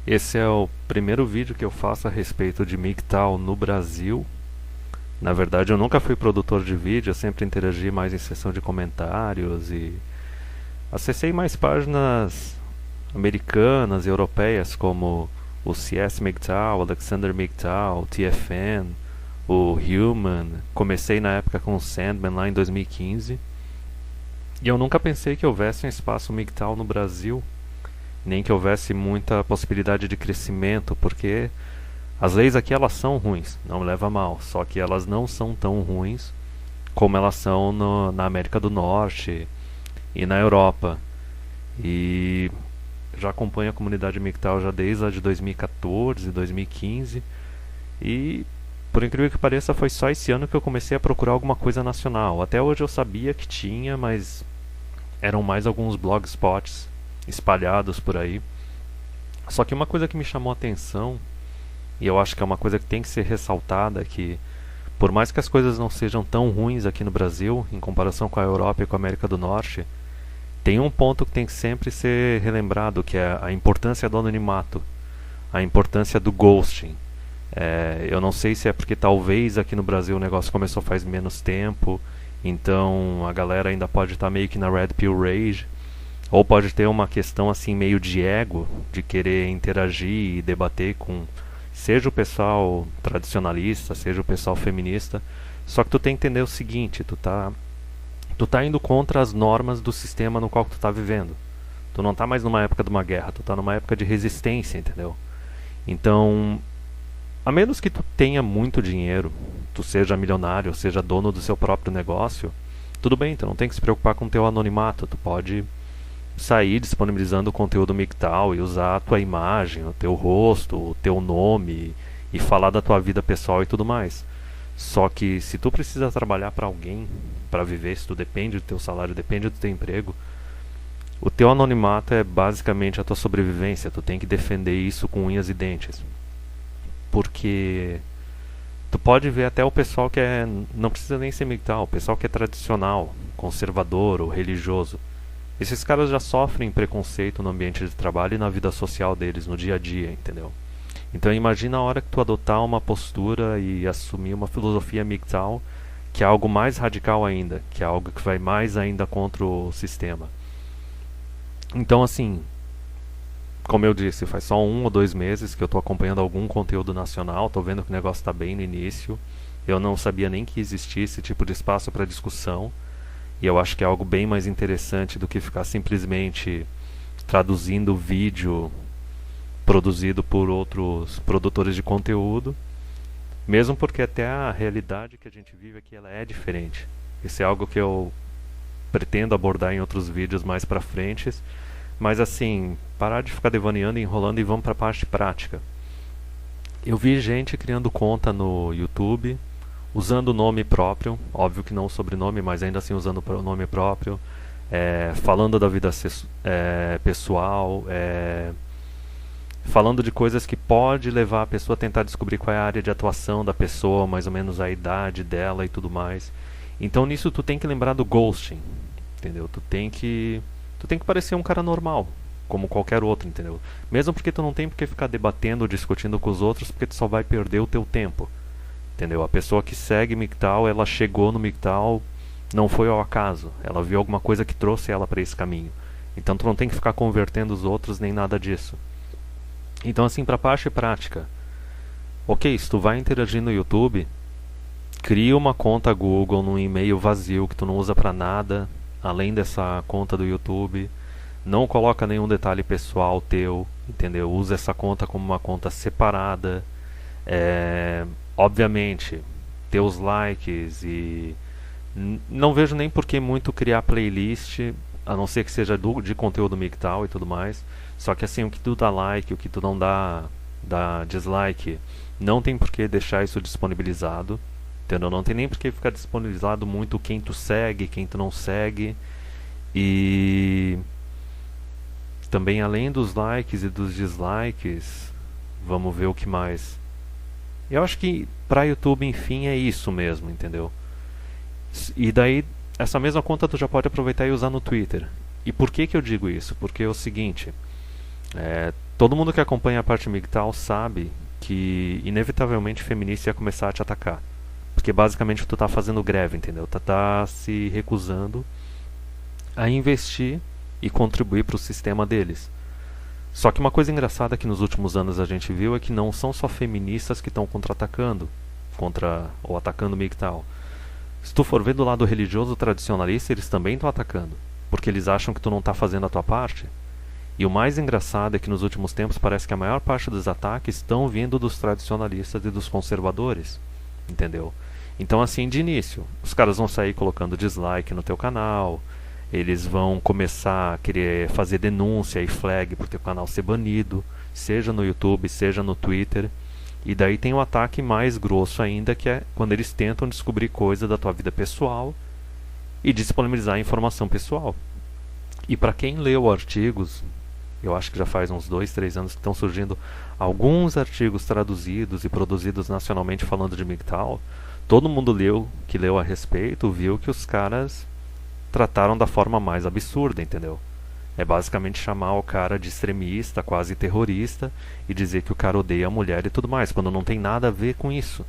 Esse é o primeiro vídeo que eu faço a respeito de MGTOW no Brasil. Na verdade, eu nunca fui produtor de vídeo, eu sempre interagi mais em seção de comentários e acessei mais páginas americanas e europeias como o CS MGTOW, Alexander MGTOW, TFN, o Human. Comecei na época com o Sandman lá em 2015 e eu nunca pensei que houvesse um espaço MGTOW no Brasil, nem que houvesse muita possibilidade de crescimento, porque as leis aqui elas são ruins, não me leva a mal, só que elas não são tão ruins como elas são na América do Norte e na Europa. E já acompanho a comunidade MGTOW já desde a de 2014, 2015 e por incrível que pareça foi só esse ano que eu comecei a procurar alguma coisa nacional. Até hoje eu sabia que tinha, mas eram mais alguns blogspots espalhados por aí. Só que uma coisa que me chamou a atenção, e eu acho que é uma coisa que tem que ser ressaltada, é que por mais que as coisas não sejam tão ruins aqui no Brasil, em comparação com a Europa e com a América do Norte, tem um ponto que tem que sempre ser relembrado, que é a importância do anonimato, a importância do ghosting. Eu não sei se é porque talvez aqui no Brasil o negócio começou faz menos tempo, então a galera ainda pode estar meio que na Red Pill Rage, ou pode ter uma questão assim meio de ego, de querer interagir e debater com seja o pessoal tradicionalista, seja o pessoal feminista. Só que tu tem que entender o seguinte, tu tá indo contra as normas do sistema no qual tu tá vivendo. Tu não tá mais numa época de uma guerra, tu tá numa época de resistência, entendeu? Então, a menos que tu tenha muito dinheiro, tu seja milionário, seja dono do seu próprio negócio, tudo bem, tu não tem que se preocupar com o teu anonimato, tu pode sair disponibilizando o conteúdo MGTOW e usar a tua imagem, o teu rosto, o teu nome e falar da tua vida pessoal e tudo mais. Só que se tu precisa trabalhar para alguém, para viver, se tu depende do teu salário, depende do teu emprego, o teu anonimato é basicamente a tua sobrevivência. Tu tem que defender isso com unhas e dentes. Porque tu pode ver até o pessoal que não precisa nem ser MGTOW, o pessoal que é tradicional, conservador ou religioso. Esses caras já sofrem preconceito no ambiente de trabalho e na vida social deles, no dia a dia, entendeu? Então imagina a hora que tu adotar uma postura e assumir uma filosofia MGTOW, que é algo mais radical ainda, que é algo que vai mais ainda contra o sistema. Então assim, como eu disse, faz só 1 ou 2 meses que eu estou acompanhando algum conteúdo nacional, estou vendo que o negócio está bem no início. Eu não sabia nem que existia esse tipo de espaço para discussão. E eu acho que é algo bem mais interessante do que ficar simplesmente traduzindo vídeo produzido por outros produtores de conteúdo, mesmo porque até a realidade que a gente vive aqui ela é diferente. Isso é algo que eu pretendo abordar em outros vídeos mais pra frente, mas assim, parar de ficar devaneando e enrolando e vamos pra parte prática. Eu vi gente criando conta no YouTube usando o nome próprio, óbvio que não o sobrenome, mas ainda assim usando o nome próprio, falando da vida pessoal, falando de coisas que pode levar a pessoa a tentar descobrir qual é a área de atuação da pessoa, mais ou menos a idade dela e tudo mais. Então nisso tu tem que lembrar do ghosting, entendeu? Tu tem que parecer um cara normal, como qualquer outro, entendeu? Mesmo porque tu não tem porque ficar debatendo ou discutindo com os outros, porque tu só vai perder o teu tempo. Entendeu? A pessoa que segue MGTOW, ela chegou no MGTOW, não foi ao acaso. Ela viu alguma coisa que trouxe ela para esse caminho. Então tu não tem que ficar convertendo os outros nem nada disso. Então assim, pra parte prática. Ok, se tu vai interagir no YouTube, cria uma conta Google num e-mail vazio que tu não usa pra nada, além dessa conta do YouTube. Não coloca nenhum detalhe pessoal teu, entendeu? Usa essa conta como uma conta separada. Obviamente, ter os likes e não vejo nem por que muito criar playlist, a não ser que seja de conteúdo MGTOW e tudo mais. Só que assim, o que tu dá like, o que tu não dá dislike, não tem por que deixar isso disponibilizado, entendeu? Não tem nem por que ficar disponibilizado muito quem tu segue, quem tu não segue. E também além dos likes e dos dislikes, vamos ver o que mais. Eu acho que pra YouTube, enfim, é isso mesmo, entendeu? E daí, essa mesma conta tu já pode aproveitar e usar no Twitter. E por que que eu digo isso? Porque é o seguinte, Todo mundo que acompanha a parte MGTOW sabe que inevitavelmente feminista ia começar a te atacar. Porque basicamente tu tá fazendo greve, entendeu? Tu tá se recusando a investir e contribuir para o sistema deles. Só que uma coisa engraçada que nos últimos anos a gente viu é que não são só feministas que estão contra-atacando, ou atacando o MGTOW. Se tu for ver do lado religioso tradicionalista, eles também estão atacando, porque eles acham que tu não está fazendo a tua parte. E o mais engraçado é que nos últimos tempos parece que a maior parte dos ataques estão vindo dos tradicionalistas e dos conservadores, entendeu? Então assim, de início, os caras vão sair colocando dislike no teu canal, eles vão começar a querer fazer denúncia e flag por teu canal ser banido, seja no YouTube, seja no Twitter. E daí tem o ataque mais grosso ainda, que é quando eles tentam descobrir coisa da tua vida pessoal e disponibilizar informação pessoal. E para quem leu artigos, eu acho que já faz uns 2, 3 anos que estão surgindo alguns artigos traduzidos e produzidos nacionalmente falando de MGTOW, todo mundo que leu a respeito, viu que os caras trataram da forma mais absurda, entendeu? É basicamente chamar o cara de extremista, quase terrorista, e dizer que o cara odeia a mulher e tudo mais, quando não tem nada a ver com isso.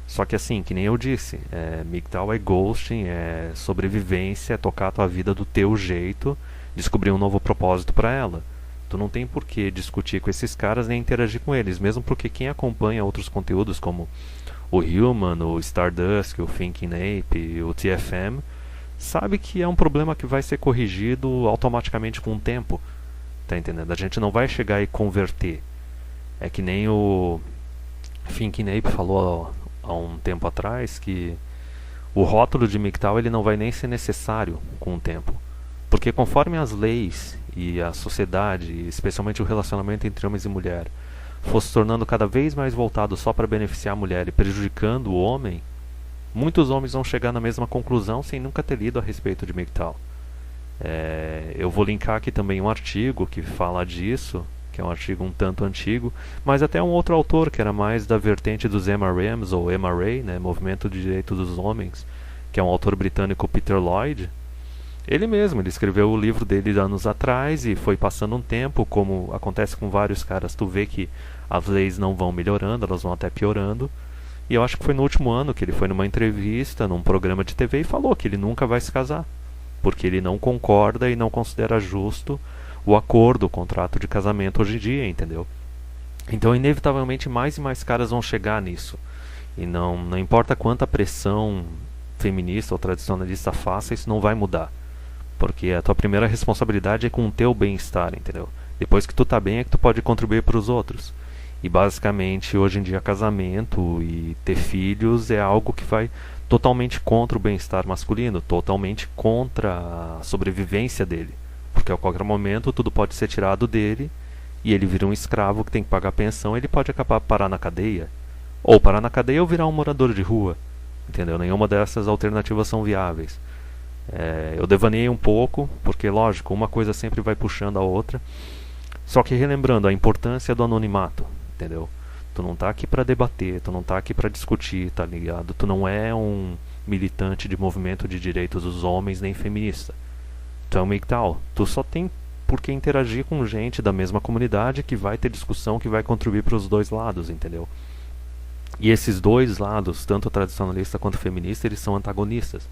Só que assim, que nem eu disse, MGTOW é ghosting, é sobrevivência, é tocar a tua vida do teu jeito, descobrir um novo propósito para ela. Tu não tem por que discutir com esses caras nem interagir com eles, mesmo porque quem acompanha outros conteúdos como o Human, o Stardust, o Thinking Ape, o TFM, sabe que é um problema que vai ser corrigido automaticamente com o tempo. Tá entendendo? A gente não vai chegar e converter. É que nem o Thinking Ape falou há um tempo atrás que o rótulo de MGTOW ele não vai nem ser necessário com o tempo. Porque conforme as leis e a sociedade, especialmente o relacionamento entre homens e mulher, fosse se tornando cada vez mais voltado só para beneficiar a mulher e prejudicando o homem, muitos homens vão chegar na mesma conclusão sem nunca ter lido a respeito de MGTOW. Eu vou linkar aqui também um artigo que fala disso, que é um artigo um tanto antigo, mas até um outro autor que era mais da vertente dos MRMs ou MRA, né, Movimento de Direitos dos Homens, que é um autor britânico, Peter Lloyd. Ele escreveu o livro dele anos atrás e foi passando um tempo, como acontece com vários caras, tu vê que as leis não vão melhorando, elas vão até piorando. E eu acho que foi no último ano que ele foi numa entrevista, num programa de TV e falou que ele nunca vai se casar, porque ele não concorda e não considera justo o acordo, o contrato de casamento hoje em dia, entendeu? Então, inevitavelmente, mais e mais caras vão chegar nisso. E não importa quanta pressão feminista ou tradicionalista faça, isso não vai mudar. Porque a tua primeira responsabilidade é com o teu bem-estar, entendeu? Depois que tu tá bem é que tu pode contribuir para os outros. E basicamente, hoje em dia, casamento e ter filhos é algo que vai totalmente contra o bem-estar masculino, totalmente contra a sobrevivência dele. Porque a qualquer momento tudo pode ser tirado dele e ele vira um escravo que tem que pagar pensão, ele pode acabar parar na cadeia. Ou parar na cadeia ou virar um morador de rua. Entendeu? Nenhuma dessas alternativas são viáveis. Eu devaneei um pouco, porque lógico, uma coisa sempre vai puxando a outra. Só que relembrando a importância do anonimato, entendeu? Tu não tá aqui para debater, tu não tá aqui para discutir, tá ligado? Tu não é um militante de movimento de direitos dos homens nem feminista. Tu é um MGTOW. Tu só tem por que interagir com gente da mesma comunidade que vai ter discussão, que vai contribuir para os dois lados, entendeu? E esses dois lados, tanto tradicionalista quanto feminista, eles são antagonistas.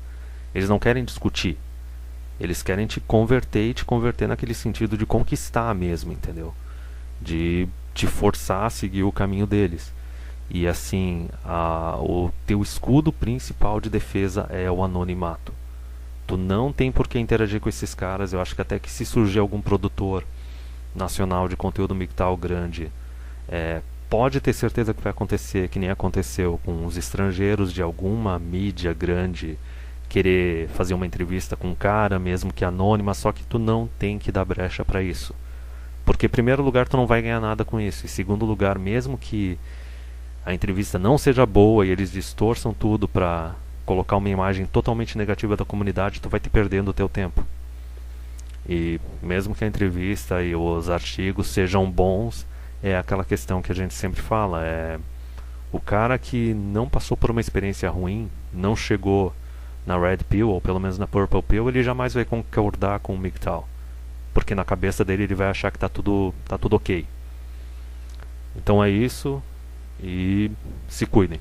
Eles não querem discutir. Eles querem te converter e te converter naquele sentido de conquistar mesmo, entendeu? De te forçar a seguir o caminho deles. E assim, o teu escudo principal de defesa é o anonimato. Tu não tem por que interagir com esses caras. Eu acho que até que se surgir algum produtor nacional de conteúdo MGTOW grande, pode ter certeza que vai acontecer, que nem aconteceu com os estrangeiros de alguma mídia grande, querer fazer uma entrevista com um cara, mesmo que anônima, só que tu não tem que dar brecha para isso. Porque, em primeiro lugar, tu não vai ganhar nada com isso. Em segundo lugar, mesmo que a entrevista não seja boa e eles distorçam tudo para colocar uma imagem totalmente negativa da comunidade, tu vai te perdendo o teu tempo. E mesmo que a entrevista e os artigos sejam bons, é aquela questão que a gente sempre fala, o cara que não passou por uma experiência ruim, não chegou na Red Pill, ou pelo menos na Purple Pill, ele jamais vai concordar com o MGTOW. Porque na cabeça dele ele vai achar que tá tudo ok. Então é isso e se cuidem.